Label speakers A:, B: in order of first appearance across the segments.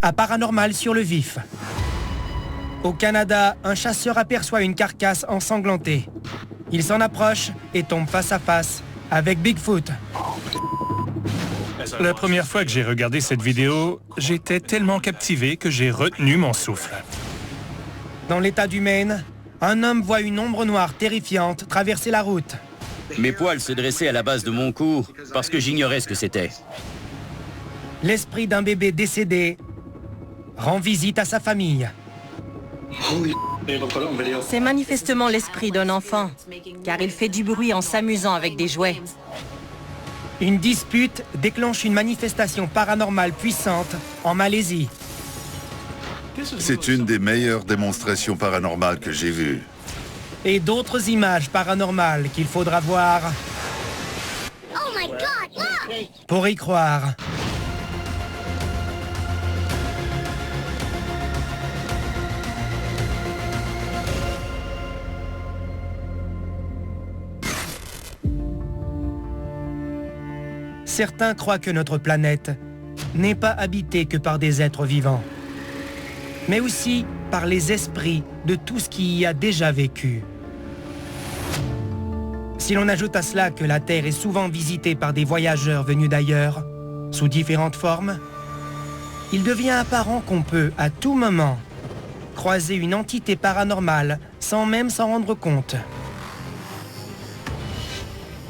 A: à Paranormal sur le vif. Au Canada, un chasseur aperçoit une carcasse ensanglantée. Il s'en approche et tombe face à face avec Bigfoot.
B: La première fois que j'ai regardé cette vidéo, j'étais tellement captivé que j'ai retenu mon souffle.
A: Dans l'État du Maine, un homme voit une ombre noire terrifiante traverser la route.
C: Mes poils se dressaient à la base de mon cou parce que j'ignorais ce que c'était.
A: L'esprit d'un bébé décédé rend visite à sa famille.
D: C'est manifestement l'esprit d'un enfant, car il fait du bruit en s'amusant avec des jouets.
A: Une dispute déclenche une manifestation paranormale puissante en Malaisie.
E: C'est une des meilleures démonstrations paranormales que j'ai vues.
A: Et d'autres images paranormales qu'il faudra voir pour y croire. Certains croient que notre planète n'est pas habitée que par des êtres vivants, mais aussi par les esprits de tout ce qui y a déjà vécu. Si l'on ajoute à cela que la Terre est souvent visitée par des voyageurs venus d'ailleurs, sous différentes formes, il devient apparent qu'on peut, à tout moment, croiser une entité paranormale sans même s'en rendre compte.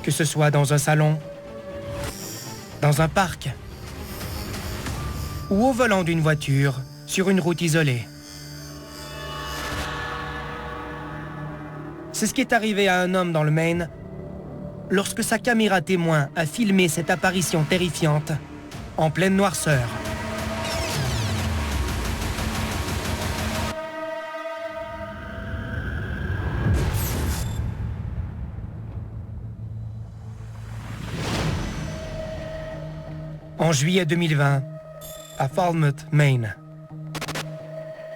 A: Que ce soit dans un salon, dans un parc, ou au volant d'une voiture sur une route isolée. C'est ce qui est arrivé à un homme dans le Maine lorsque sa caméra témoin a filmé cette apparition terrifiante en pleine noirceur. En juillet 2020, à Falmouth, Maine.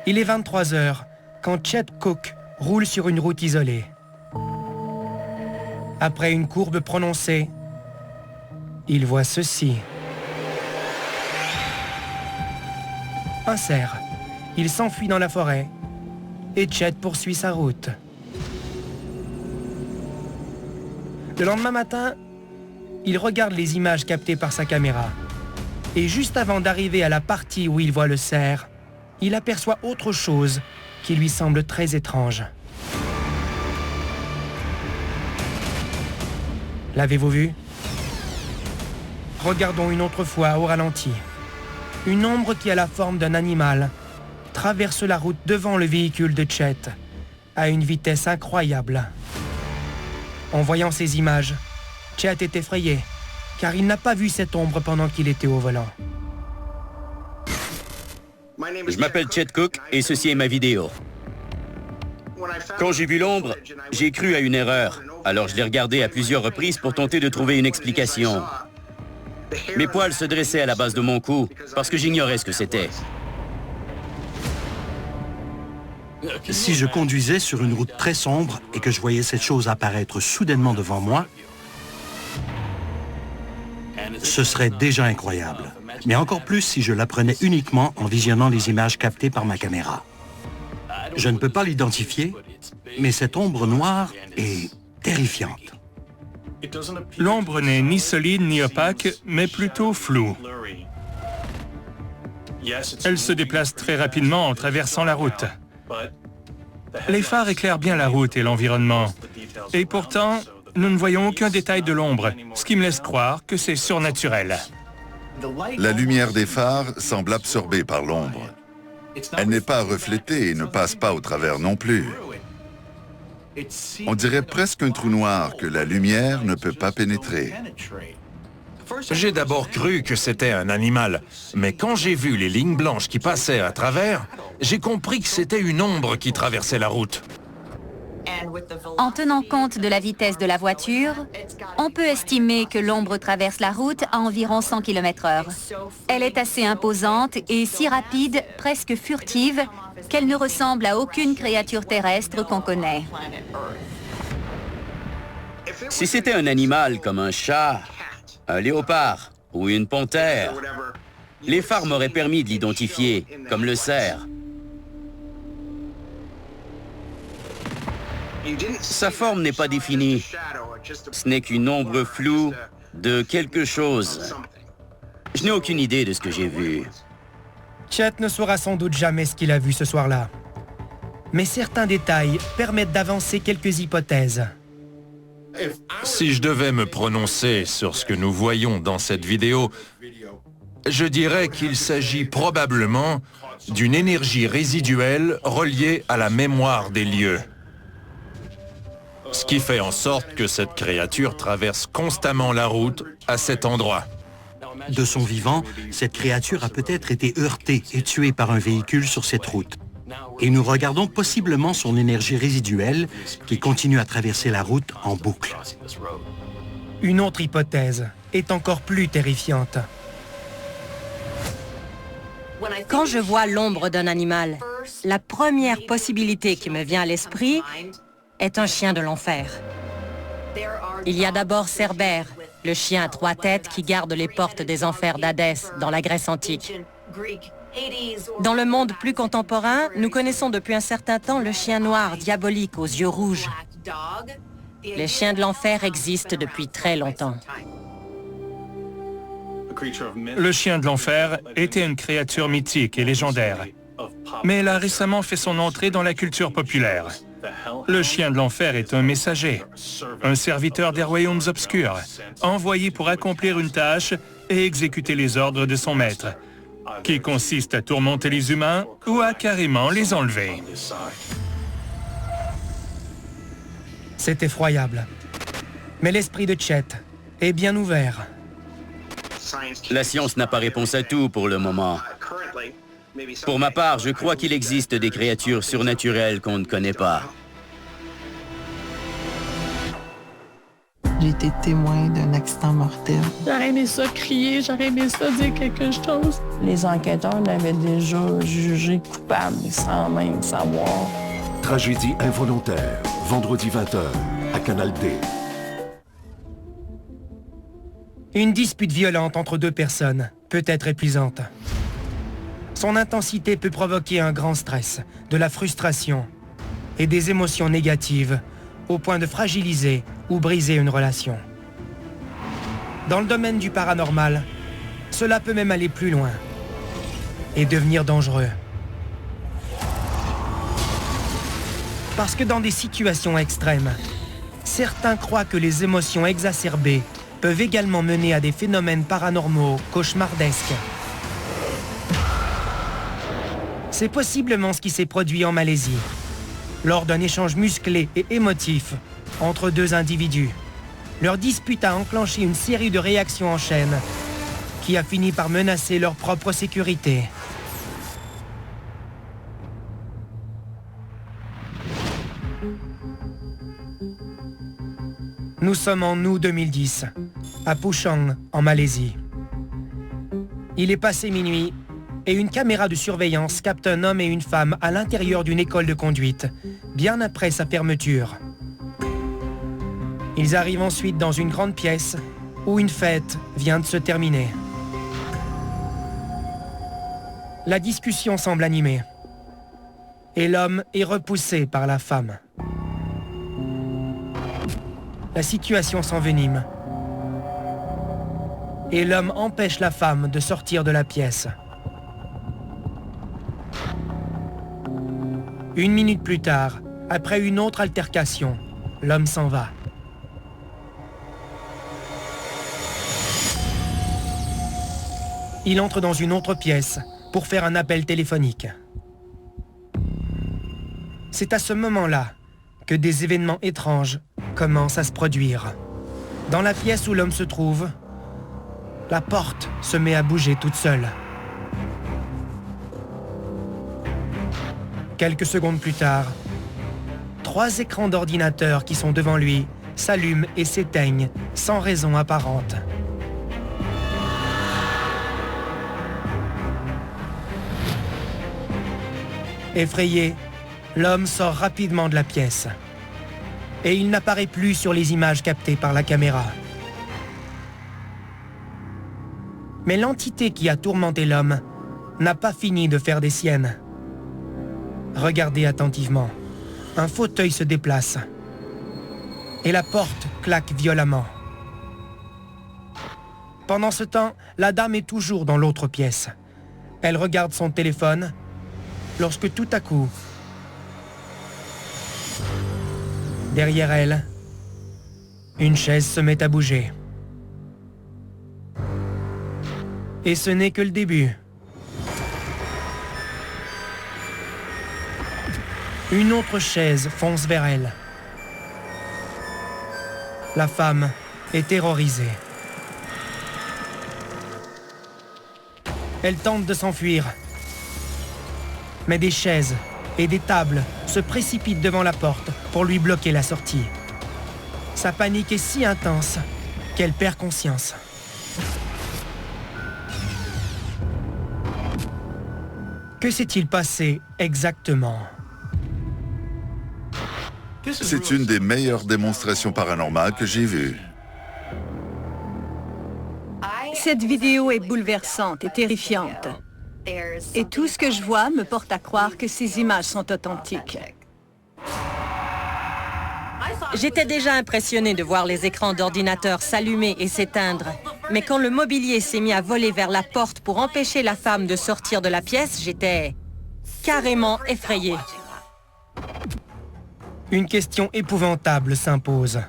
A: Il est 23 h quand Chet Cook roule sur une route isolée. Après une courbe prononcée, il voit ceci. Un cerf. Il s'enfuit dans la forêt et Chet poursuit sa route. Le lendemain matin, il regarde les images captées par sa caméra. Et juste avant d'arriver à la partie où il voit le cerf, il aperçoit autre chose qui lui semble très étrange. L'avez-vous vu? Regardons une autre fois au ralenti. Une ombre qui a la forme d'un animal traverse la route devant le véhicule de Chet à une vitesse incroyable. En voyant ces images, Chet est effrayé, car il n'a pas vu cette ombre pendant qu'il était au volant.
C: Je m'appelle Chet Cook et ceci est ma vidéo. Quand j'ai vu l'ombre, j'ai cru à une erreur. Alors je l'ai regardée à plusieurs reprises pour tenter de trouver une explication. Mes poils se dressaient à la base de mon cou parce que j'ignorais ce que c'était.
F: Si je conduisais sur une route très sombre et que je voyais cette chose apparaître soudainement devant moi, ce serait déjà incroyable. Mais encore plus si je l'apprenais uniquement en visionnant les images captées par ma caméra. Je ne peux pas l'identifier, mais cette ombre noire est terrifiante.
B: L'ombre n'est ni solide ni opaque, mais plutôt floue. Elle se déplace très rapidement en traversant la route. Les phares éclairent bien la route et l'environnement. Et pourtant, nous ne voyons aucun détail de l'ombre, ce qui me laisse croire que c'est surnaturel.
E: La lumière des phares semble absorbée par l'ombre. Elle n'est pas reflétée et ne passe pas au travers non plus. On dirait presque un trou noir que la lumière ne peut pas pénétrer.
G: J'ai d'abord cru que c'était un animal, mais quand j'ai vu les lignes blanches qui passaient à travers, j'ai compris que c'était une ombre qui traversait la route.
H: En tenant compte de la vitesse de la voiture, on peut estimer que l'ombre traverse la route à environ 100 km/h. Elle est assez imposante et si rapide, presque furtive, qu'elle ne ressemble à aucune créature terrestre qu'on connaît.
C: Si c'était un animal comme un chat, un léopard ou une panthère, Les phares m'auraient permis de l'identifier, comme le cerf. Sa forme n'est pas définie. Ce n'est qu'une ombre floue de quelque chose. Je n'ai aucune idée de ce que j'ai vu.
A: Chet ne saura sans doute jamais ce qu'il a vu ce soir-là. Mais certains détails permettent d'avancer quelques hypothèses.
G: Si je devais me prononcer sur ce que nous voyons dans cette vidéo, je dirais qu'il s'agit probablement d'une énergie résiduelle reliée à la mémoire des lieux. Ce qui fait en sorte que cette créature traverse constamment la route à cet endroit.
F: De son vivant, cette créature a peut-être été heurtée et tuée par un véhicule sur cette route. Et nous regardons possiblement son énergie résiduelle qui continue à traverser la route en boucle.
A: Une autre hypothèse est encore plus terrifiante.
D: Quand je vois l'ombre d'un animal, la première possibilité qui me vient à l'esprit est un chien de l'enfer. Il y a d'abord Cerbère, le chien à 3 têtes qui garde les portes des enfers d'Hadès dans la Grèce antique. Dans le monde plus contemporain, nous connaissons depuis un certain temps le chien noir diabolique aux yeux rouges. Les chiens de l'enfer existent depuis très longtemps.
B: Le chien de l'enfer était une créature mythique et légendaire, mais elle a récemment fait son entrée dans la culture populaire. Le chien de l'enfer est un messager, un serviteur des royaumes obscurs, envoyé pour accomplir une tâche et exécuter les ordres de son maître, qui consiste à tourmenter les humains ou à carrément les enlever.
A: C'est effroyable. Mais l'esprit de Chet est bien ouvert.
C: La science n'a pas réponse à tout pour le moment. Pour ma part, je crois qu'il existe des créatures surnaturelles qu'on ne connaît pas.
I: J'ai été témoin d'un accident mortel.
J: J'aurais aimé ça crier, j'aurais aimé ça dire quelque chose.
K: Les enquêteurs l'avaient déjà jugé coupable sans même savoir.
L: Tragédie involontaire, vendredi 20h, à Canal D.
A: Une dispute violente entre deux personnes peut être épuisante. Son intensité peut provoquer un grand stress, de la frustration et des émotions négatives au point de fragiliser ou briser une relation. Dans le domaine du paranormal, cela peut même aller plus loin et devenir dangereux. Parce que dans des situations extrêmes, certains croient que les émotions exacerbées peuvent également mener à des phénomènes paranormaux cauchemardesques. C'est possiblement ce qui s'est produit en Malaisie, lors d'un échange musclé et émotif entre deux individus. Leur dispute a enclenché une série de réactions en chaîne qui a fini par menacer leur propre sécurité. Nous sommes en août 2010, à Puchong, en Malaisie. Il est passé minuit et une caméra de surveillance capte un homme et une femme à l'intérieur d'une école de conduite, bien après sa fermeture. Ils arrivent ensuite dans une grande pièce où une fête vient de se terminer. La discussion semble animée et l'homme est repoussé par la femme. La situation s'envenime et l'homme empêche la femme de sortir de la pièce. 1 minute plus tard, après une autre altercation, l'homme s'en va. Il entre dans une autre pièce pour faire un appel téléphonique. C'est à ce moment-là que des événements étranges commencent à se produire. Dans la pièce où l'homme se trouve, la porte se met à bouger toute seule. Quelques secondes plus tard, 3 écrans d'ordinateur qui sont devant lui s'allument et s'éteignent sans raison apparente. Effrayé, l'homme sort rapidement de la pièce. Et il n'apparaît plus sur les images captées par la caméra. Mais l'entité qui a tourmenté l'homme n'a pas fini de faire des siennes. Regardez attentivement. Un fauteuil se déplace. Et la porte claque violemment. Pendant ce temps, la dame est toujours dans l'autre pièce. Elle regarde son téléphone lorsque tout à coup, derrière elle, une chaise se met à bouger. Et ce n'est que le début. Une autre chaise fonce vers elle. La femme est terrorisée. Elle tente de s'enfuir. Mais des chaises et des tables se précipitent devant la porte pour lui bloquer la sortie. Sa panique est si intense qu'elle perd conscience. Que s'est-il passé exactement?
E: C'est une des meilleures démonstrations paranormales que j'ai vues.
M: Cette vidéo est bouleversante et terrifiante. Et tout ce que je vois me porte à croire que ces images sont authentiques.
D: J'étais déjà impressionnée de voir les écrans d'ordinateur s'allumer et s'éteindre. Mais quand le mobilier s'est mis à voler vers la porte pour empêcher la femme de sortir de la pièce, j'étais carrément effrayée.
A: Une question épouvantable s'impose.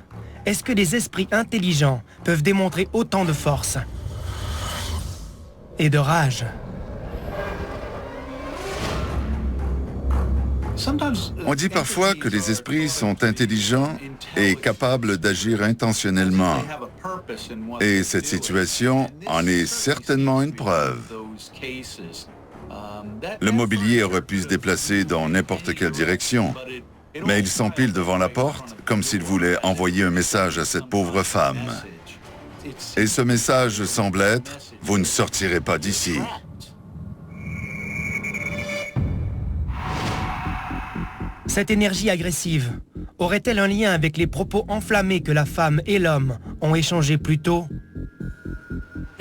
A: Est-ce que des esprits intelligents peuvent démontrer autant de force et de rage?
E: On dit parfois que les esprits sont intelligents et capables d'agir intentionnellement. Et cette situation en est certainement une preuve. Le mobilier aurait pu se déplacer dans n'importe quelle direction, mais il s'empile devant la porte comme s'il voulait envoyer un message à cette pauvre femme. Et ce message semble être « Vous ne sortirez pas d'ici ».
A: Cette énergie agressive aurait-elle un lien avec les propos enflammés que la femme et l'homme ont échangés plus tôt?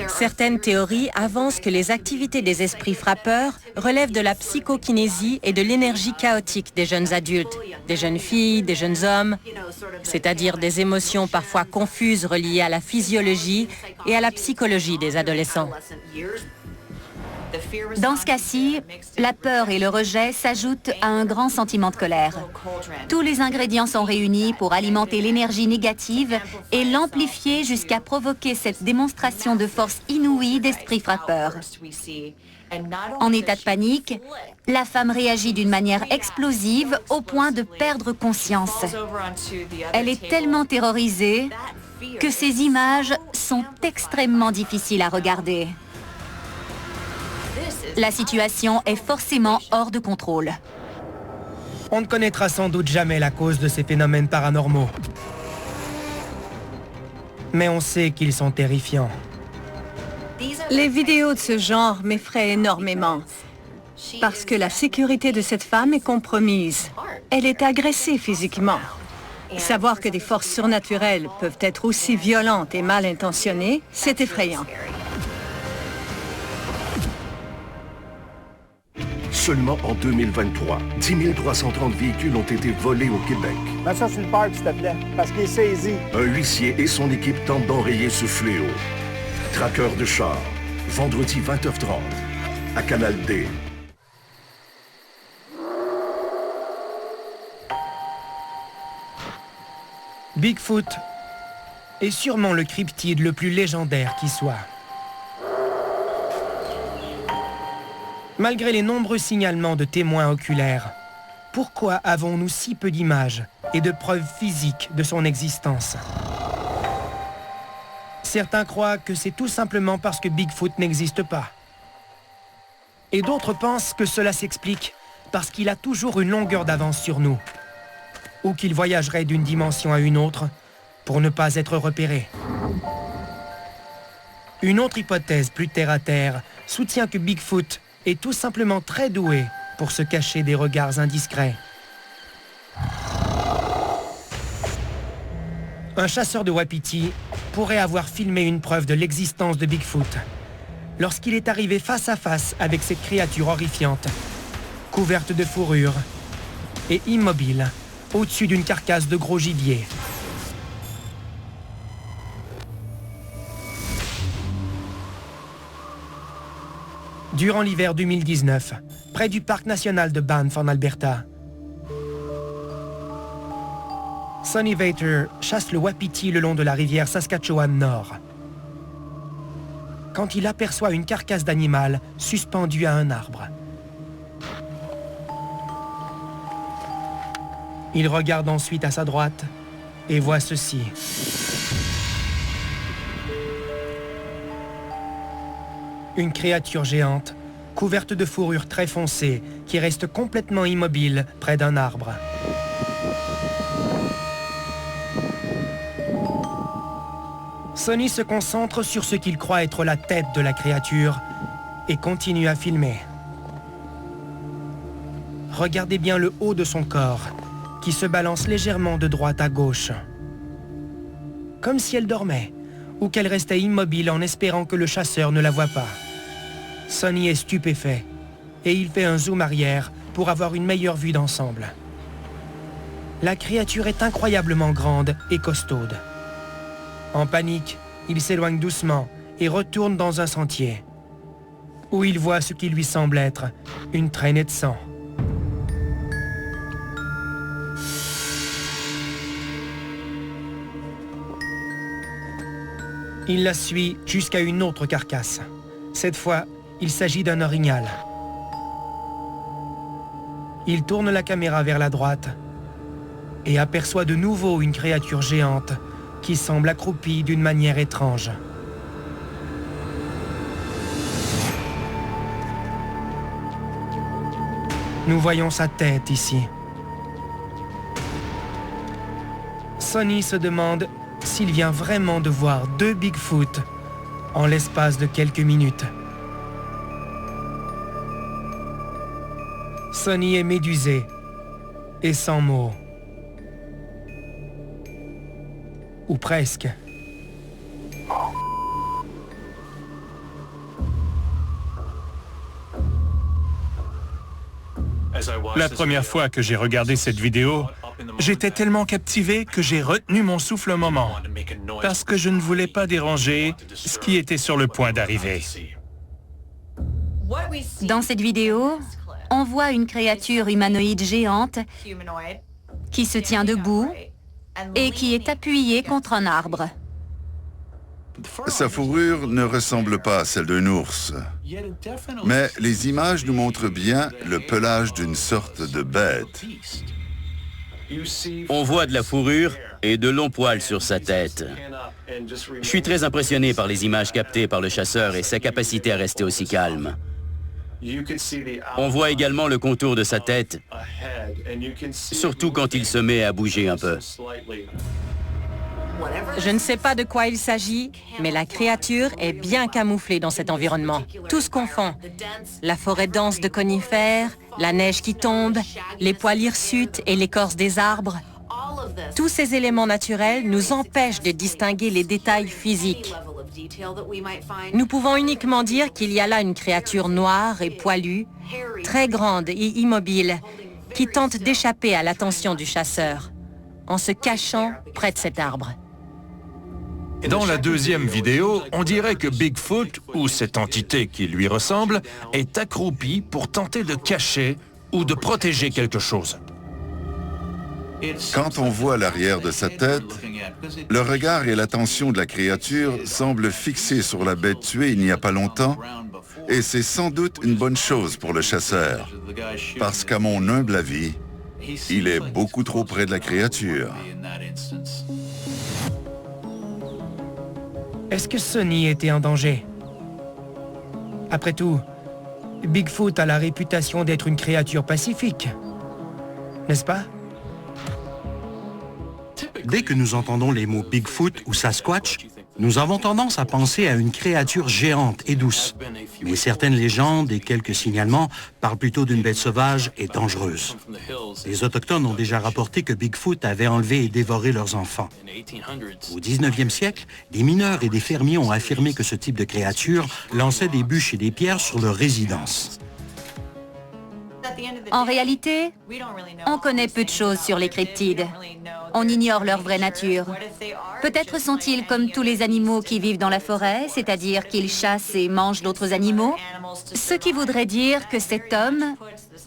D: Certaines théories avancent que les activités des esprits frappeurs relèvent de la psychokinésie et de l'énergie chaotique des jeunes adultes, des jeunes filles, des jeunes hommes, c'est-à-dire des émotions parfois confuses reliées à la physiologie et à la psychologie des adolescents.
H: Dans ce cas-ci, la peur et le rejet s'ajoutent à un grand sentiment de colère. Tous les ingrédients sont réunis pour alimenter l'énergie négative et l'amplifier jusqu'à provoquer cette démonstration de force inouïe d'esprit frappeur. En état de panique, la femme réagit d'une manière explosive au point de perdre conscience. Elle est tellement terrorisée que ces images sont extrêmement difficiles à regarder. La situation est forcément hors de contrôle.
A: On ne connaîtra sans doute jamais la cause de ces phénomènes paranormaux. Mais on sait qu'ils sont terrifiants.
M: Les vidéos de ce genre m'effraient énormément. Parce que la sécurité de cette femme est compromise. Elle est agressée physiquement. Savoir que des forces surnaturelles peuvent être aussi violentes et mal intentionnées, c'est effrayant.
L: Seulement en 2023, 10 330 véhicules ont été volés au Québec.
N: Mets ça sur le parc, s'il te plaît, parce qu'il est saisi.
L: Un huissier et son équipe tentent d'enrayer ce fléau. Traqueur de chars, vendredi 20h30, à Canal D.
A: Bigfoot est sûrement le cryptide le plus légendaire qui soit. Malgré les nombreux signalements de témoins oculaires, pourquoi avons-nous si peu d'images et de preuves physiques de son existence? Certains croient que c'est tout simplement parce que Bigfoot n'existe pas. Et d'autres pensent que cela s'explique parce qu'il a toujours une longueur d'avance sur nous, ou qu'il voyagerait d'une dimension à une autre pour ne pas être repéré. Une autre hypothèse plus terre-à-terre soutient que Bigfoot est tout simplement très doué pour se cacher des regards indiscrets. Un chasseur de wapiti pourrait avoir filmé une preuve de l'existence de Bigfoot. lorsqu'il est arrivé face à face avec cette créature horrifiante, couverte de fourrure et immobile au-dessus d'une carcasse de gros gibier. Durant l'hiver 2019, près du parc national de Banff en Alberta, Sonny Vater chasse le wapiti le long de la rivière Saskatchewan Nord. Quand il aperçoit une carcasse d'animal suspendue à un arbre. Il regarde ensuite à sa droite et voit ceci. Une créature géante, couverte de fourrure très foncée, qui reste complètement immobile près d'un arbre. Sonny se concentre sur ce qu'il croit être la tête de la créature et continue à filmer. Regardez bien le haut de son corps, qui se balance légèrement de droite à gauche. Comme si elle dormait, ou qu'elle restait immobile en espérant que le chasseur ne la voie pas. Sonny est stupéfait, et il fait un zoom arrière pour avoir une meilleure vue d'ensemble. La créature est incroyablement grande et costaude. En panique, il s'éloigne doucement et retourne dans un sentier, où il voit ce qui lui semble être une traînée de sang. Il la suit jusqu'à une autre carcasse. Cette fois, il s'agit d'un orignal. Il tourne la caméra vers la droite et aperçoit de nouveau une créature géante qui semble accroupie d'une manière étrange. Nous voyons sa tête ici. Sonny se demande s'il vient vraiment de voir 2 Bigfoot en l'espace de quelques minutes. Sonny est médusé et sans mots. Ou presque.
B: La première fois que j'ai regardé cette vidéo, j'étais tellement captivé que j'ai retenu mon souffle un moment, parce que je ne voulais pas déranger ce qui était sur le point d'arriver.
H: Dans cette vidéo, on voit une créature humanoïde géante qui se tient debout et qui est appuyée contre un arbre.
E: Sa fourrure ne ressemble pas à celle d'un ours, mais les images nous montrent bien le pelage d'une sorte de bête.
C: On voit de la fourrure et de longs poils sur sa tête. Je suis très impressionné par les images captées par le chasseur et sa capacité à rester aussi calme. On voit également le contour de sa tête, surtout quand il se met à bouger un peu.
D: Je ne sais pas de quoi il s'agit, mais la créature est bien camouflée dans cet environnement. Tout se confond. La forêt dense de conifères, la neige qui tombe, les poils hirsutes et l'écorce des arbres. Tous ces éléments naturels nous empêchent de distinguer les détails physiques. Nous pouvons uniquement dire qu'il y a là une créature noire et poilue, très grande et immobile, qui tente d'échapper à l'attention du chasseur, en se cachant près de cet arbre.
G: Dans la deuxième vidéo, on dirait que Bigfoot, ou cette entité qui lui ressemble, est accroupi pour tenter de cacher ou de protéger quelque chose.
E: Quand on voit l'arrière de sa tête, le regard et l'attention de la créature semblent fixés sur la bête tuée il n'y a pas longtemps, et c'est sans doute une bonne chose pour le chasseur, parce qu'à mon humble avis, il est beaucoup trop près de la créature.
A: Est-ce que Sonny était en danger? Après tout, Bigfoot a la réputation d'être une créature pacifique, n'est-ce pas?
F: Dès que nous entendons les mots Bigfoot ou Sasquatch, Nous avons tendance à penser à une créature géante et douce, mais certaines légendes et quelques signalements parlent plutôt d'une bête sauvage et dangereuse. Les Autochtones ont déjà rapporté que Bigfoot avait enlevé et dévoré leurs enfants. Au 19e siècle, des mineurs et des fermiers ont affirmé que ce type de créature lançait des bûches et des pierres sur leur résidence.
H: En réalité, on connaît peu de choses sur les cryptides. On ignore leur vraie nature. Peut-être sont-ils comme tous les animaux qui vivent dans la forêt, c'est-à-dire qu'ils chassent et mangent d'autres animaux, ce qui voudrait dire que cet homme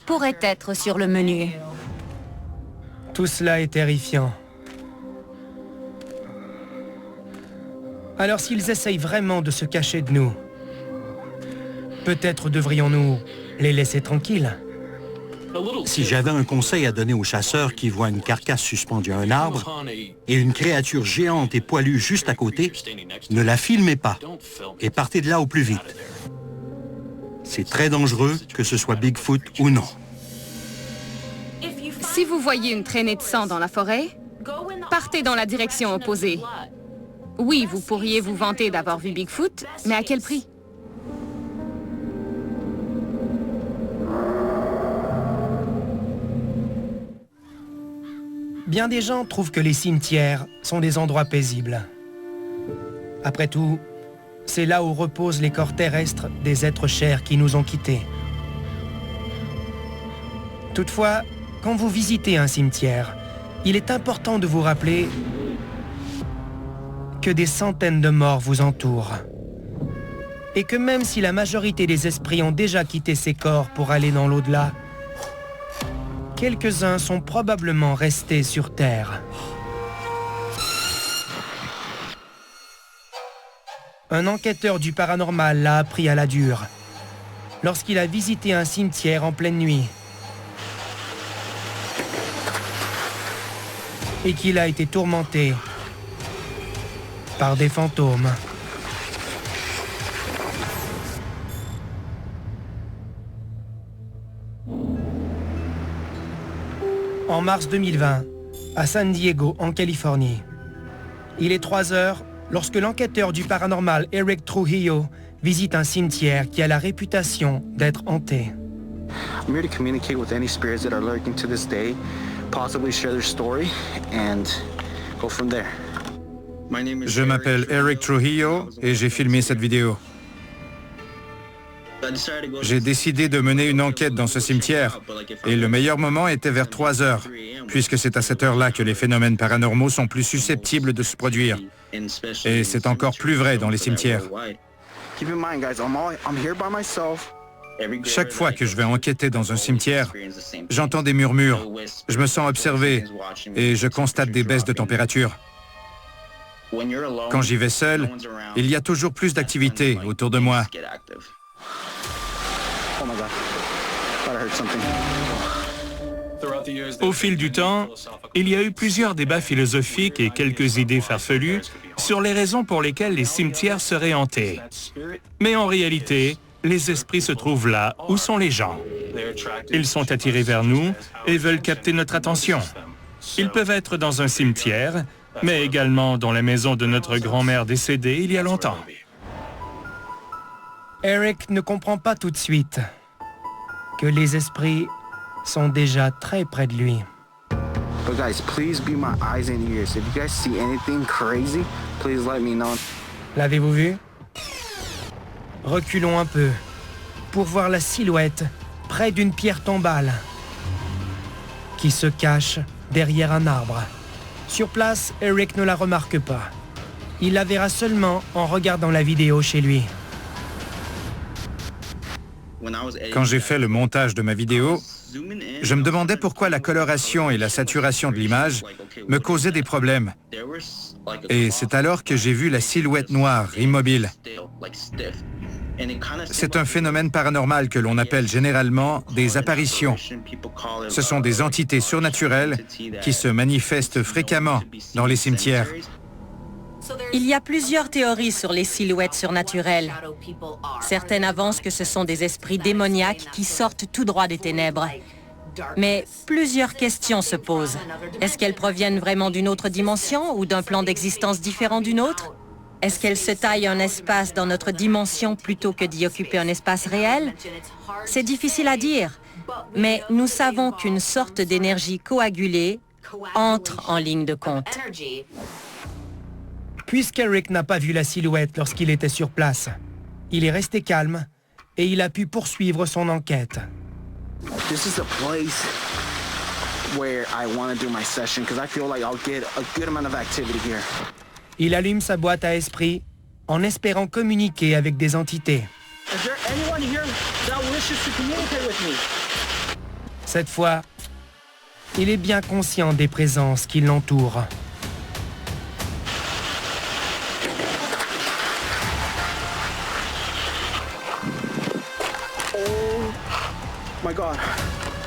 H: pourrait être sur le menu.
A: Tout cela est terrifiant. Alors s'ils essayent vraiment de se cacher de nous, peut-être devrions-nous les laisser tranquilles.
F: Si j'avais un conseil à donner aux chasseurs qui voient une carcasse suspendue à un arbre et une créature géante et poilue juste à côté, ne la filmez pas et partez de là au plus vite. C'est très dangereux, que ce soit Bigfoot ou non.
O: Si vous voyez une traînée de sang dans la forêt, partez dans la direction opposée. Oui, vous pourriez vous vanter d'avoir vu Bigfoot, mais à quel prix?
A: Bien des gens trouvent que les cimetières sont des endroits paisibles. Après tout, c'est là où reposent les corps terrestres des êtres chers qui nous ont quittés. Toutefois, quand vous visitez un cimetière, il est important de vous rappeler que des centaines de morts vous entourent. Et que même si la majorité des esprits ont déjà quitté ces corps pour aller dans l'au-delà, quelques-uns sont probablement restés sur Terre. Un enquêteur du paranormal l'a appris à la dure, lorsqu'il a visité un cimetière en pleine nuit et qu'il a été tourmenté par des fantômes. En mars 2020, à San Diego, en Californie. Il est 3 heures lorsque l'enquêteur du paranormal Eric Trujillo visite un cimetière qui a la réputation d'être hanté.
P: I'm here to communicate with any spirits that are lurking to this day, possibly share their story, and go from there.
Q: Je m'appelle Eric Trujillo et j'ai filmé cette vidéo. J'ai décidé de mener une enquête dans ce cimetière et le meilleur moment était vers 3 heures, puisque c'est à cette heure-là que les phénomènes paranormaux sont plus susceptibles de se produire. Et c'est encore plus vrai dans les cimetières. Chaque fois que je vais enquêter dans un cimetière, j'entends des murmures, je me sens observé et je constate des baisses de température. Quand j'y vais seul, il y a toujours plus d'activité autour de moi.
B: Au fil du temps, il y a eu plusieurs débats philosophiques et quelques idées farfelues sur les raisons pour lesquelles les cimetières seraient hantés. Mais en réalité, les esprits se trouvent là où sont les gens. Ils sont attirés vers nous et veulent capter notre attention. Ils peuvent être dans un cimetière, mais également dans la maison de notre grand-mère décédée il y a longtemps.
A: Eric ne comprend pas tout de suite que les esprits sont déjà très près de lui.
P: But guys, please be my eyes and ears. If you guys see anything crazy, please let me know.
A: L'avez-vous vu? Reculons un peu pour voir la silhouette près d'une pierre tombale qui se cache derrière un arbre. Sur place, Eric ne la remarque pas. Il la verra seulement en regardant la vidéo chez lui.
Q: Quand j'ai fait le montage de ma vidéo, je me demandais pourquoi la coloration et la saturation de l'image me causaient des problèmes. Et c'est alors que j'ai vu la silhouette noire, immobile. C'est un phénomène paranormal que l'on appelle généralement des apparitions. Ce sont des entités surnaturelles qui se manifestent fréquemment dans les cimetières.
D: Il y a plusieurs théories sur les silhouettes surnaturelles. Certaines avancent que ce sont des esprits démoniaques qui sortent tout droit des ténèbres. Mais plusieurs questions se posent. Est-ce qu'elles proviennent vraiment d'une autre dimension ou d'un plan d'existence différent d'une autre? Est-ce qu'elle se taille un espace dans notre dimension plutôt que d'y occuper un espace réel? C'est difficile à dire, mais nous savons qu'une sorte d'énergie coagulée entre en ligne de compte.
A: Puisqu'Eric n'a pas vu la silhouette lorsqu'il était sur place, il est resté calme et il a pu poursuivre son enquête.
P: This is a place where I want to do my session because I feel like I'll get a good amount of activity here.
A: Il allume sa boîte à esprits en espérant communiquer avec des entités.
P: Is there anyone here that wishes to communicate with me?
A: Cette fois, il est bien conscient des présences qui l'entourent.
P: My God,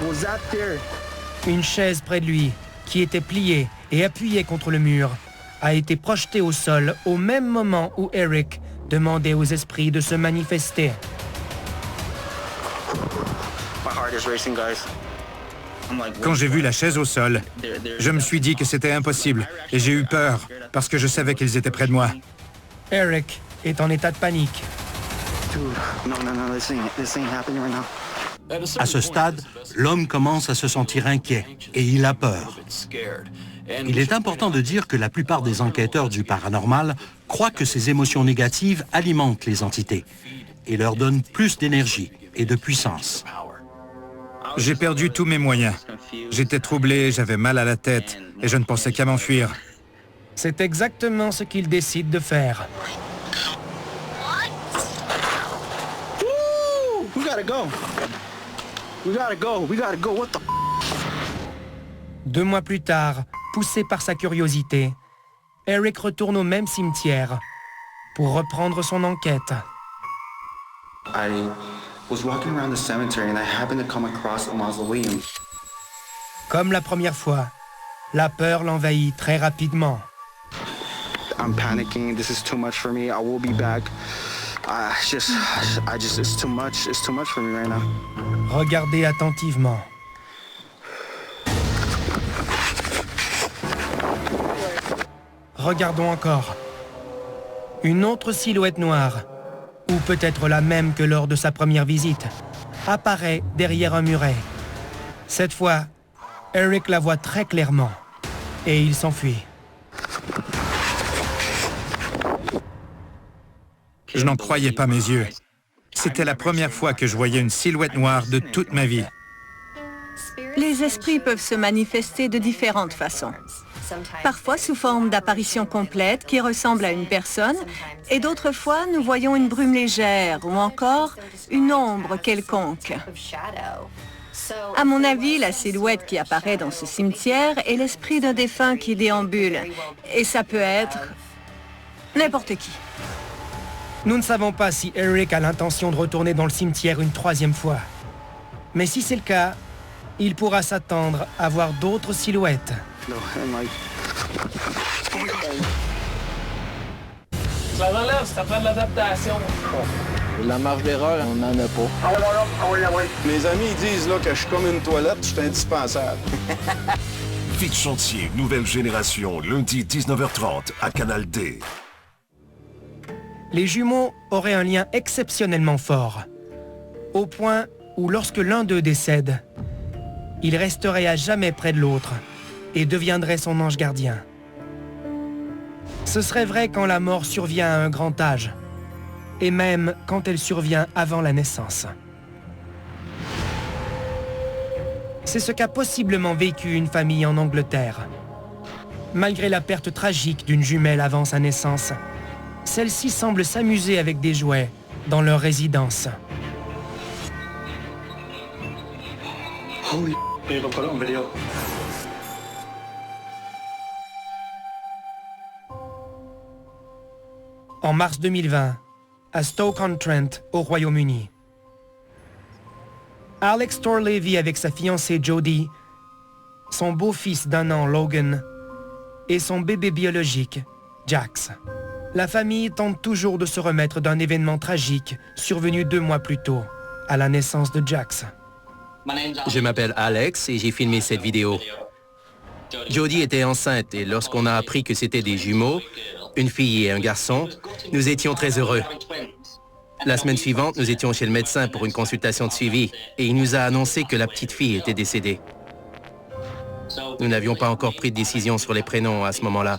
P: was that there?
A: Une chaise près de lui, qui était pliée et appuyée contre le mur, a été projetée au sol au même moment où Eric demandait aux esprits de se manifester.
P: My heart is racing, guys.
Q: Quand j'ai vu la chaise au sol, je me suis dit que c'était impossible et j'ai eu peur parce que je savais qu'ils étaient près de moi.
A: Eric est en état de panique.
P: Dude, no, this ain't happening right now.
F: À ce stade, l'homme commence à se sentir inquiet et il a peur. Il est important de dire que la plupart des enquêteurs du paranormal croient que ces émotions négatives alimentent les entités et leur donnent plus d'énergie et de puissance.
Q: J'ai perdu tous mes moyens. J'étais troublé, j'avais mal à la tête et je ne pensais qu'à m'enfuir.
A: C'est exactement ce qu'il décide de faire.
P: We gotta go. We gotta go. We gotta go. What the?
A: 2 mois plus tard, poussé par sa curiosité, Eric retourne au même cimetière pour reprendre son enquête.
P: I was walking around the cemetery and I happened to come across a mausoleum.
A: Comme la première fois, la peur l'envahit très rapidement.
P: I'm panicking. This is too much for me. I will be back. It's too much. It's too much for me right now.
A: Regardez attentivement. Regardons encore. Une autre silhouette noire, ou peut-être la même que lors de sa première visite, apparaît derrière un muret. Cette fois, Eric la voit très clairement et il s'enfuit.
Q: Je n'en croyais pas mes yeux. C'était la première fois que je voyais une silhouette noire de toute ma vie.
M: Les esprits peuvent se manifester de différentes façons. Parfois sous forme d'apparitions complètes qui ressemblent à une personne, et d'autres fois nous voyons une brume légère ou encore une ombre quelconque. À mon avis, la silhouette qui apparaît dans ce cimetière est l'esprit d'un défunt qui déambule, et ça peut être n'importe qui.
A: Nous ne savons pas si Eric a l'intention de retourner dans le cimetière une 3e fois. Mais si c'est le cas, il pourra s'attendre à voir d'autres silhouettes.
N: Ça relève, ça prend de l'adaptation.
R: La marge d'erreur, on n'en a pas.
S: Mes amis ils disent là, que je suis comme une toilette, je suis indispensable.
L: Vite chantier, nouvelle génération, lundi 19h30 à Canal D.
A: Les jumeaux auraient un lien exceptionnellement fort, au point où lorsque l'un d'eux décède, il resterait à jamais près de l'autre et deviendrait son ange gardien. Ce serait vrai quand la mort survient à un grand âge, et même quand elle survient avant la naissance. C'est ce qu'a possiblement vécu une famille en Angleterre. Malgré la perte tragique d'une jumelle avant sa naissance, celle-ci semble s'amuser avec des jouets dans leur résidence. En mars 2020, à Stoke-on-Trent, au Royaume-Uni, Alex Torley vit avec sa fiancée Jodie, son beau-fils d'1 an Logan et son bébé biologique, Jax. La famille tente toujours de se remettre d'un événement tragique survenu 2 mois plus tôt, à la naissance de Jax.
T: Je m'appelle Alex et j'ai filmé cette vidéo. Jodie était enceinte et lorsqu'on a appris que c'était des jumeaux, une fille et un garçon. Nous étions très heureux. La semaine suivante, nous étions chez le médecin pour une consultation de suivi et il nous a annoncé que la petite fille était décédée. Nous n'avions pas encore pris de décision sur les prénoms à ce moment-là.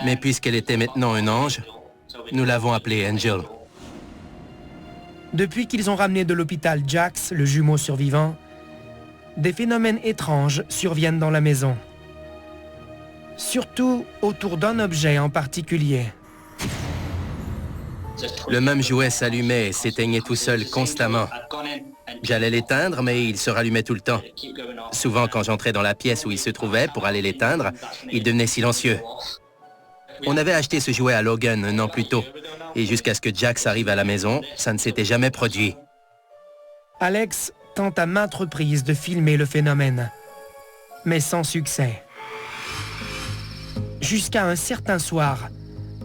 T: Mais puisqu'elle était maintenant un ange, nous l'avons appelée Angel.
A: Depuis qu'ils ont ramené de l'hôpital Jax, le jumeau survivant, des phénomènes étranges surviennent dans la maison. Surtout autour d'un objet en particulier.
T: Le même jouet s'allumait et s'éteignait tout seul constamment. J'allais l'éteindre, mais il se rallumait tout le temps. Souvent, quand j'entrais dans la pièce où il se trouvait pour aller l'éteindre, il devenait silencieux. On avait acheté ce jouet à Logan 1 an plus tôt, et jusqu'à ce que Jax arrive à la maison, ça ne s'était jamais produit.
A: Alex tente à maintes reprises de filmer le phénomène, mais sans succès. Jusqu'à un certain soir,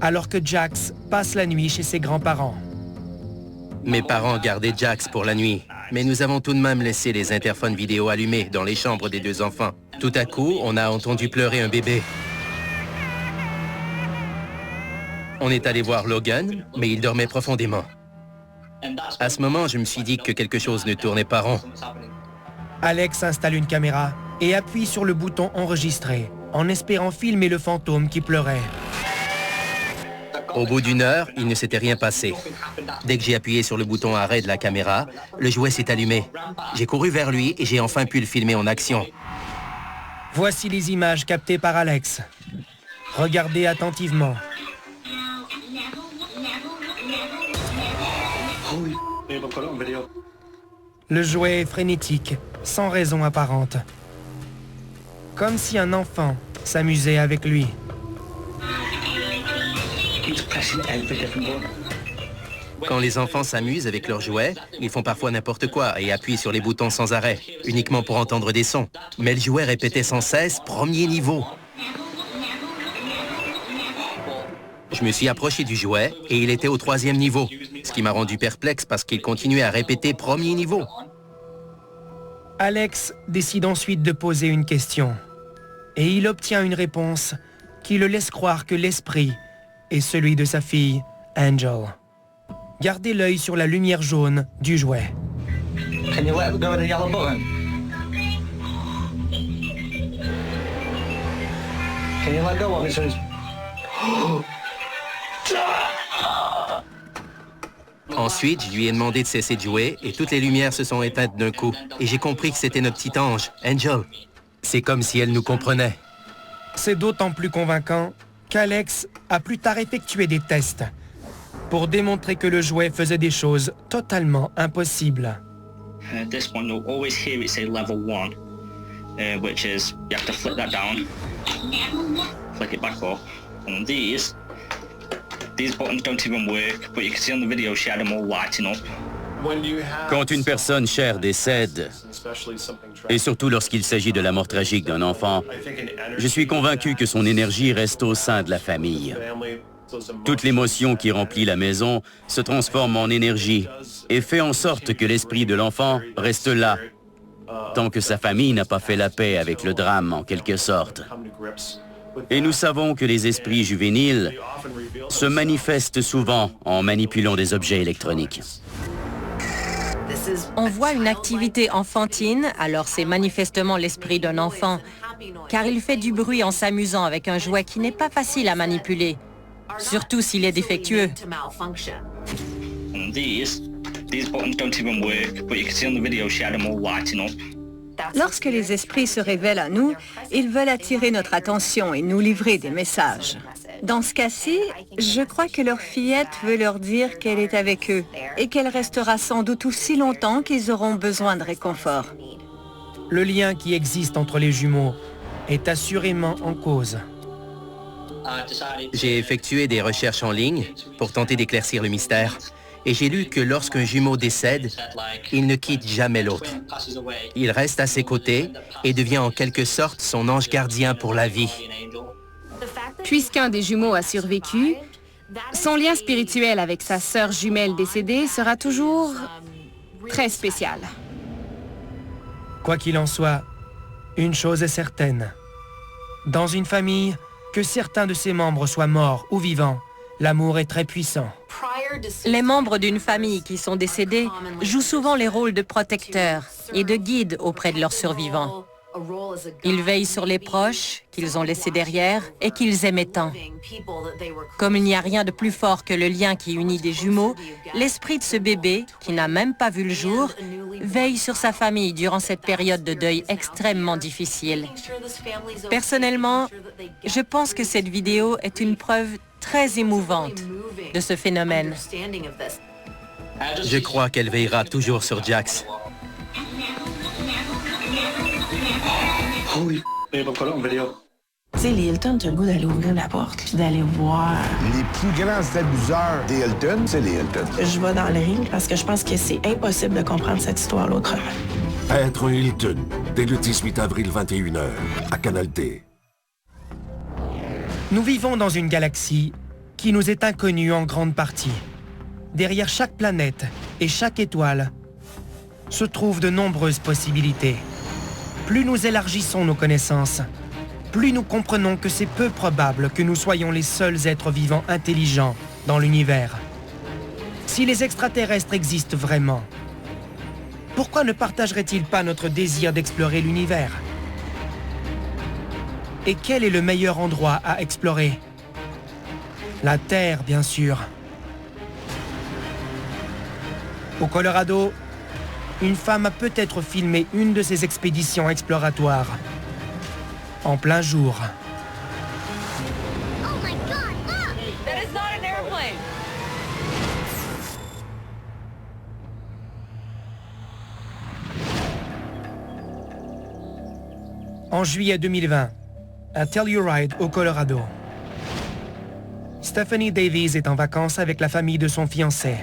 A: alors que Jax passe la nuit chez ses grands-parents.
T: Mes parents gardaient Jax pour la nuit, mais nous avons tout de même laissé les interphones vidéo allumés dans les chambres des deux enfants. Tout à coup, on a entendu pleurer un bébé. On est allé voir Logan, mais il dormait profondément. À ce moment, je me suis dit que quelque chose ne tournait pas rond.
A: Alex installe une caméra et appuie sur le bouton enregistrer, en espérant filmer le fantôme qui pleurait.
T: Au bout d'une heure, il ne s'était rien passé. Dès que j'ai appuyé sur le bouton arrêt de la caméra, le jouet s'est allumé. J'ai couru vers lui et j'ai enfin pu le filmer en action.
A: Voici les images captées par Alex. Regardez attentivement. Le jouet est frénétique, sans raison apparente. Comme si un enfant s'amusait avec lui.
T: Quand les enfants s'amusent avec leurs jouets, ils font parfois n'importe quoi et appuient sur les boutons sans arrêt, uniquement pour entendre des sons. Mais le jouet répétait sans cesse « premier niveau ». Je me suis approché du jouet et il était au 3e niveau, ce qui m'a rendu perplexe parce qu'il continuait à répéter « premier niveau ».
A: Alex décide ensuite de poser une question. Et il obtient une réponse qui le laisse croire que l'esprit est celui de sa fille, Angel. Gardez l'œil sur la lumière jaune du jouet.
U: Can you let go of the yellow button? Can you let go of it?
T: Ensuite, je lui ai demandé de cesser de jouer et toutes les lumières se sont éteintes d'un coup. Et j'ai compris que c'était notre petit ange, Angel. C'est comme si elle nous comprenait.
A: C'est d'autant plus convaincant qu'Alex a plus tard effectué des tests pour démontrer que le jouet faisait des choses totalement impossibles.
V: This one, you'll always hear it say level 1, which is you have to flick that down, flick it back up. And these buttons don't even work, but you can see on the video she had them all lighting up.
C: Quand une personne chère décède, et surtout lorsqu'il s'agit de la mort tragique d'un enfant, je suis convaincu que son énergie reste au sein de la famille. Toute l'émotion qui remplit la maison se transforme en énergie et fait en sorte que l'esprit de l'enfant reste là, tant que sa famille n'a pas fait la paix avec le drame en quelque sorte. Et nous savons que les esprits juvéniles se manifestent souvent en manipulant des objets électroniques.
D: On voit une activité enfantine, alors c'est manifestement l'esprit d'un enfant, car il fait du bruit en s'amusant avec un jouet qui n'est pas facile à manipuler, surtout s'il est défectueux.
M: Lorsque les esprits se révèlent à nous, ils veulent attirer notre attention et nous livrer des messages. Dans ce cas-ci, je crois que leur fillette veut leur dire qu'elle est avec eux et qu'elle restera sans doute aussi longtemps qu'ils auront besoin de réconfort.
A: Le lien qui existe entre les jumeaux est assurément en cause.
T: J'ai effectué des recherches en ligne pour tenter d'éclaircir le mystère. Et j'ai lu que lorsqu'un jumeau décède, il ne quitte jamais l'autre. Il reste à ses côtés et devient en quelque sorte son ange gardien pour la vie.
O: Puisqu'un des jumeaux a survécu, son lien spirituel avec sa sœur jumelle décédée sera toujours très spécial.
A: Quoi qu'il en soit, une chose est certaine. Dans une famille, Que certains de ses membres soient morts ou vivants, l'amour est très puissant.
D: Les membres d'une famille qui sont décédés jouent souvent les rôles de protecteurs et de guides auprès de leurs survivants. Ils veillent sur les proches qu'ils ont laissés derrière et qu'ils aimaient tant. Comme il n'y a rien de plus fort que le lien qui unit des jumeaux, l'esprit de ce bébé, qui n'a même pas vu le jour, veille sur sa famille durant cette période de deuil extrêmement difficile. Personnellement, je pense que cette vidéo est une preuve très émouvante de ce phénomène.
T: Je crois qu'elle veillera toujours sur Jax.
U: Holy il va pas là en vidéo.
K: Tu sais, les Hilton, tu as le goût d'aller ouvrir la porte puis d'aller voir.
I: Les plus grands abuseurs des Hilton, c'est les Hilton.
K: Je vais dans le ring parce que je pense que c'est impossible de comprendre cette histoire autrement.
L: Être un Hilton, dès le 18 avril 21h, à Canal D.
A: Nous vivons dans une galaxie qui nous est inconnue en grande partie. Derrière chaque planète et chaque étoile se trouvent de nombreuses possibilités. Plus nous élargissons nos connaissances, plus nous comprenons que c'est peu probable que nous soyons les seuls êtres vivants intelligents dans l'univers. Si les extraterrestres existent vraiment, pourquoi ne partageraient-ils pas notre désir d'explorer l'univers? Et quel est le meilleur endroit à explorer? La Terre, bien sûr. Au Colorado, une femme a peut-être filmé une de ses expéditions exploratoires. En plein jour. En juillet 2020, à Telluride, au Colorado. Stephanie Davies est en vacances avec la famille de son fiancé.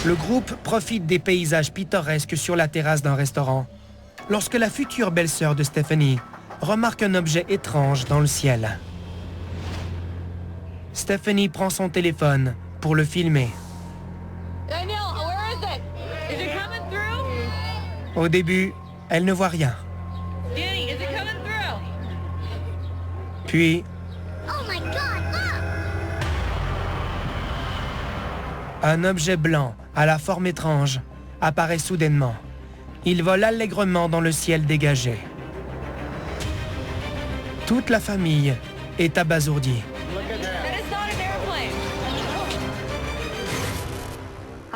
A: Le groupe profite des paysages pittoresques sur la terrasse d'un restaurant, lorsque la future belle-sœur de Stephanie remarque un objet étrange dans le ciel. Stephanie prend son téléphone pour le filmer. Au début, elle ne voit rien. Puis, un objet blanc à la forme étrange apparaît soudainement. Il vole allègrement dans le ciel dégagé. Toute la famille est abasourdie.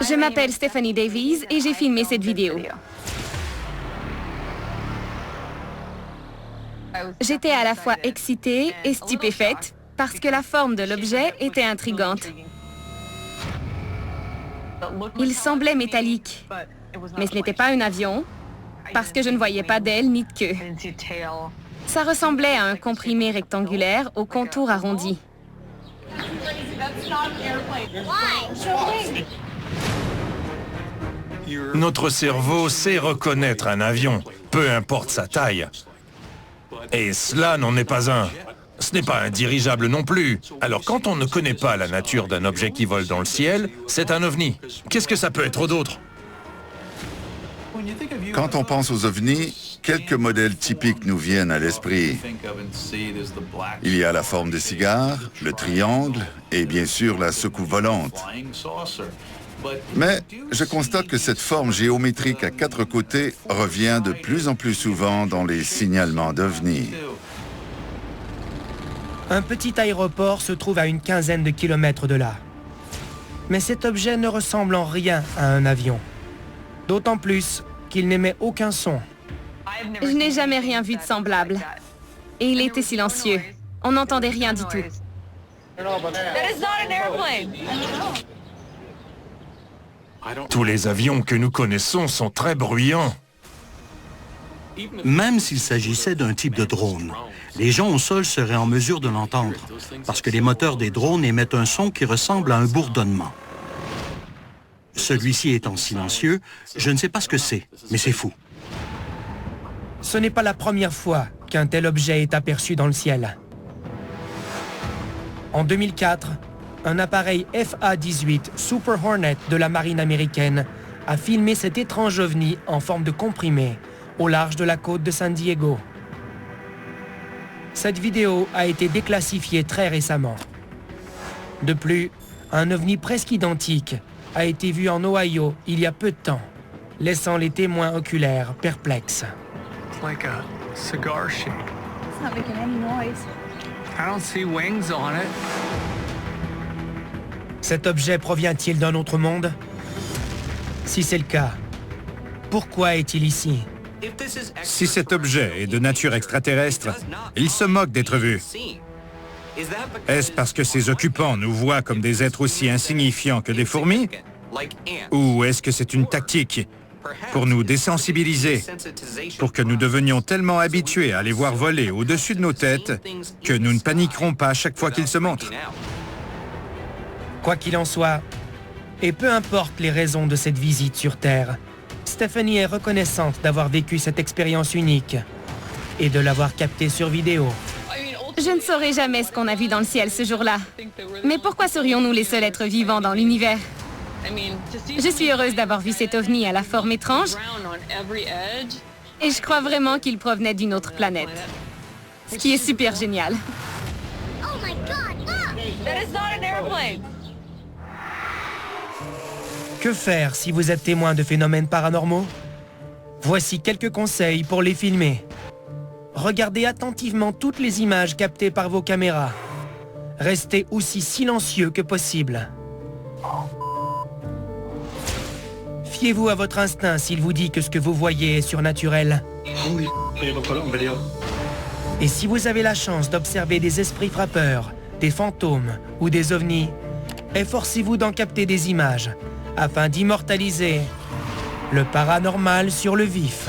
O: Je m'appelle Stephanie Davies et j'ai filmé cette vidéo. J'étais à la fois excitée et stupéfaite parce que la forme de l'objet était intrigante. Il semblait métallique, mais ce n'était pas un avion parce que je ne voyais pas d'aile ni de queue. Ça ressemblait à un comprimé rectangulaire au contour arrondi.
G: Notre cerveau sait reconnaître un avion, peu importe sa taille. Et cela n'en est pas un. Ce n'est pas un dirigeable non plus. Alors quand on ne connaît pas la nature d'un objet qui vole dans le ciel, c'est un ovni. Qu'est-ce que ça peut être d'autre?
E: Quand on pense aux ovnis, quelques modèles typiques nous viennent à l'esprit. Il y a la forme de cigare, le triangle et bien sûr la soucoupe volante. Mais je constate que cette forme géométrique à 4 côtés revient de plus en plus souvent dans les signalements d'ovnis.
A: Un petit aéroport se trouve à une quinzaine de kilomètres de là. Mais cet objet ne ressemble en rien à un avion. D'autant plus qu'il n'émet aucun son.
O: Je n'ai jamais rien vu de semblable. Et il était silencieux. On n'entendait rien du tout.
G: Tous les avions que nous connaissons sont très bruyants.
F: Même s'il s'agissait d'un type de drone, les gens au sol seraient en mesure de l'entendre, parce que les moteurs des drones émettent un son qui ressemble à un bourdonnement. Celui-ci étant silencieux, je ne sais pas ce que c'est, mais c'est fou.
A: Ce n'est pas la première fois qu'un tel objet est aperçu dans le ciel. En 2004, un appareil FA-18 Super Hornet de la marine américaine a filmé cet étrange ovni en forme de comprimé au large de la côte de San Diego. Cette vidéo a été déclassifiée très récemment. De plus, un ovni presque identique a été vu en Ohio il y a peu de temps, laissant les témoins oculaires perplexes.
H: It's like a cigar shape.
K: It's not making any noise.
H: I don't see wings on it.
A: Cet objet provient-il d'un autre monde? Si c'est le cas, pourquoi est-il ici?
Q: Si cet objet est de nature extraterrestre, il se moque d'être vu. Est-ce parce que ses occupants nous voient comme des êtres aussi insignifiants que des fourmis? Ou est-ce que c'est une tactique pour nous désensibiliser, pour que nous devenions tellement habitués à les voir voler au-dessus de nos têtes que nous ne paniquerons pas à chaque fois qu'ils se montrent?
A: Quoi qu'il en soit, et peu importe les raisons de cette visite sur Terre, Stephanie est reconnaissante d'avoir vécu cette expérience unique et de l'avoir captée sur vidéo.
O: Je ne saurais jamais ce qu'on a vu dans le ciel ce jour-là. Mais pourquoi serions-nous les seuls êtres vivants dans l'univers? Je suis heureuse d'avoir vu cet ovni à la forme étrange. Et je crois vraiment qu'il provenait d'une autre planète. Ce qui est super génial.
A: Que faire si vous êtes témoin de phénomènes paranormaux? Voici quelques conseils pour les filmer. Regardez attentivement toutes les images captées par vos caméras. Restez aussi silencieux que possible. Fiez-vous à votre instinct s'il vous dit que ce que vous voyez est surnaturel. Et si vous avez la chance d'observer des esprits frappeurs, des fantômes ou des ovnis, efforcez-vous d'en capter des images afin d'immortaliser le paranormal sur le vif.